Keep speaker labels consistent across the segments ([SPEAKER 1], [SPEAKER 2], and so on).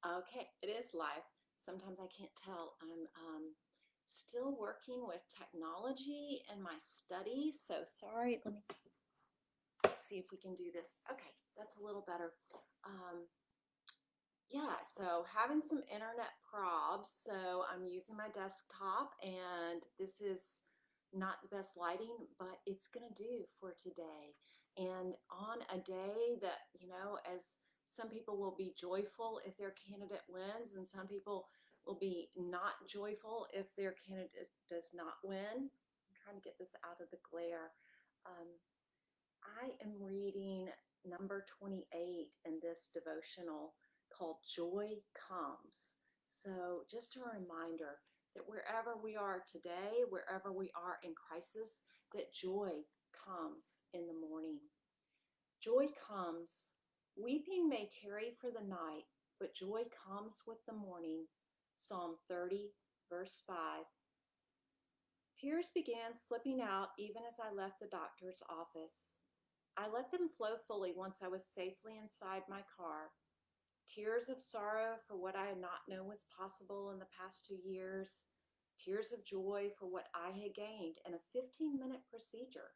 [SPEAKER 1] Okay, it is live. Sometimes I can't tell. I'm still working with technology in my studies, so sorry. Let me see if we can do this. Okay, that's a little better. Um, yeah, so having some internet probs. So I'm using my desktop, and this is not the best lighting, but it's gonna do for today. And on a day that, as some people will be joyful if their candidate wins, and some people will be not joyful if their candidate does not win. I'm trying to get this out of the glare. Um, I am reading number 28 in this devotional called Joy Comes. So, just a reminder that wherever we are today, wherever we are in crisis, that joy comes in the morning. Joy comes. Weeping may tarry for the night, but joy comes with the morning. Psalm 30, verse 5. Tears began slipping out even as I left the doctor's office. I let them flow fully once I was safely inside my car. Tears of sorrow for what I had not known was possible in the past 2 years. Tears of joy for what I had gained in a 15-minute procedure.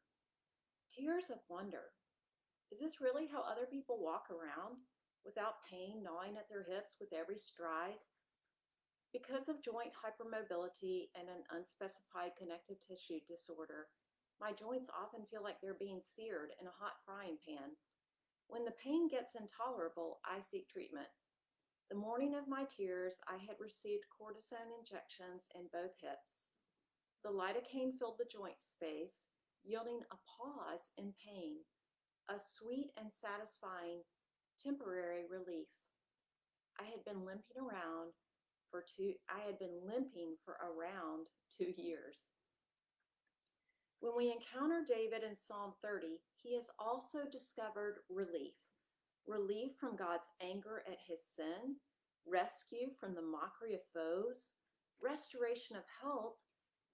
[SPEAKER 1] Tears of wonder. Is this really how other people walk around? Without pain gnawing at their hips with every stride? Because of joint hypermobility and an unspecified connective tissue disorder, my joints often feel like they're being seared in a hot frying pan. When the pain gets intolerable, I seek treatment. The morning of my tears, I had received cortisone injections in both hips. The lidocaine filled the joint space, yielding a pause in pain, a sweet and satisfying temporary relief. I had been limping around for around 2 years. When we encounter David in Psalm 30, he has also discovered relief. Relief from God's anger at his sin, rescue from the mockery of foes, restoration of health,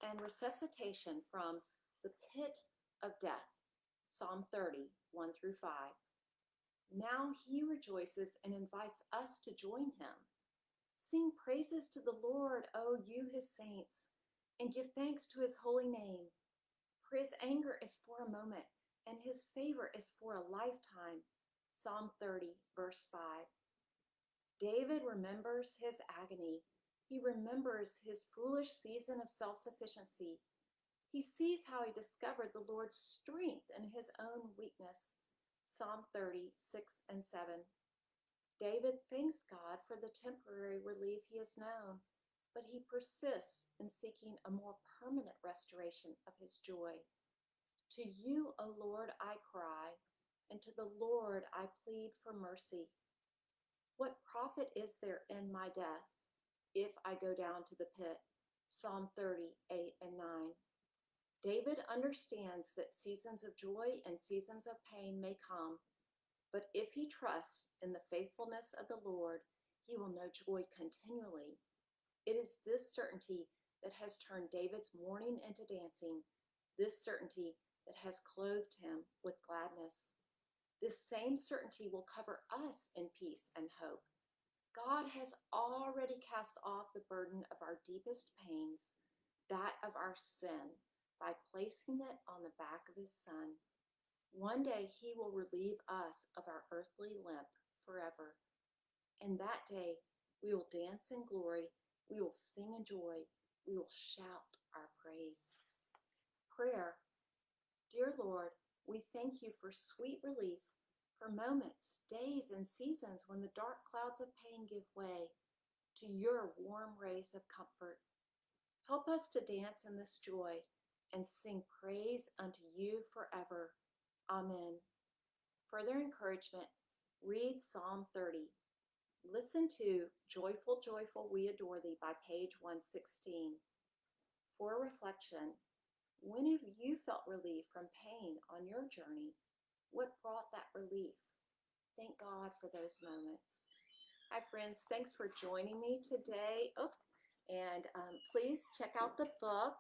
[SPEAKER 1] and resuscitation from the pit of death. Psalm 30, 1 through 5. Now he rejoices and invites us to join him. Sing praises to the Lord, O you his saints, and give thanks to his holy name. For his anger is for a moment, and his favor is for a lifetime. Psalm 30, verse 5. David remembers his agony. He remembers his foolish season of self-sufficiency. He sees how he discovered the Lord's strength in his own weakness. Psalm 30, 6 and 7. David thanks God for the temporary relief he has known, but he persists in seeking a more permanent restoration of his joy. To you, O Lord, I cry, and to the Lord I plead for mercy. What profit is there in my death if I go down to the pit? Psalm 30, 8 and 9. David understands that seasons of joy and seasons of pain may come, but if he trusts in the faithfulness of the Lord, he will know joy continually. It is this certainty that has turned David's mourning into dancing, this certainty that has clothed him with gladness. This same certainty will cover us in peace and hope. God has already cast off the burden of our deepest pains, that of our sin, by placing it on the back of his Son. One day he will relieve us of our earthly limp forever. And that day we will dance in glory, we will sing in joy, we will shout our praise. Prayer. Dear Lord, we thank you for sweet relief, for moments, days, and seasons when the dark clouds of pain give way to your warm rays of comfort. Help us to dance in this joy and sing praise unto you forever. Amen. Further encouragement, read Psalm 30. Listen to Joyful, Joyful, We Adore Thee by page 116. For reflection, when have you felt relief from pain on your journey? What brought that relief? Thank God for those moments. Hi, friends. Thanks for joining me today. Please check out the book,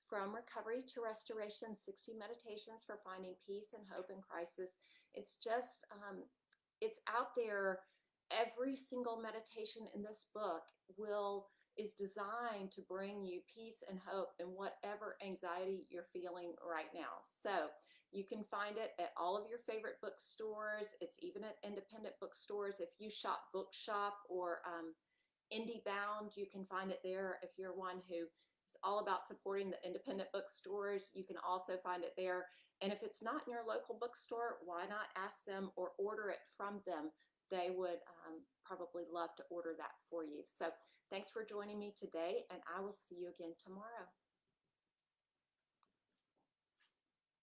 [SPEAKER 1] From Recovery to Restoration, 60 Meditations for Finding Peace and Hope in Crisis. It's just, it's out there every single meditation in this book is designed to bring you peace and hope in whatever anxiety you're feeling right now. So you can find it at all of your favorite bookstores. It's even at independent bookstores. If you shop Bookshop or Indie Bound, you can find it there. If you're one who is all about supporting the independent bookstores, you can also find it there. And if it's not in your local bookstore, why not ask them or order it from them? They would probably love to order that for you. So thanks for joining me today, and I will see you again tomorrow.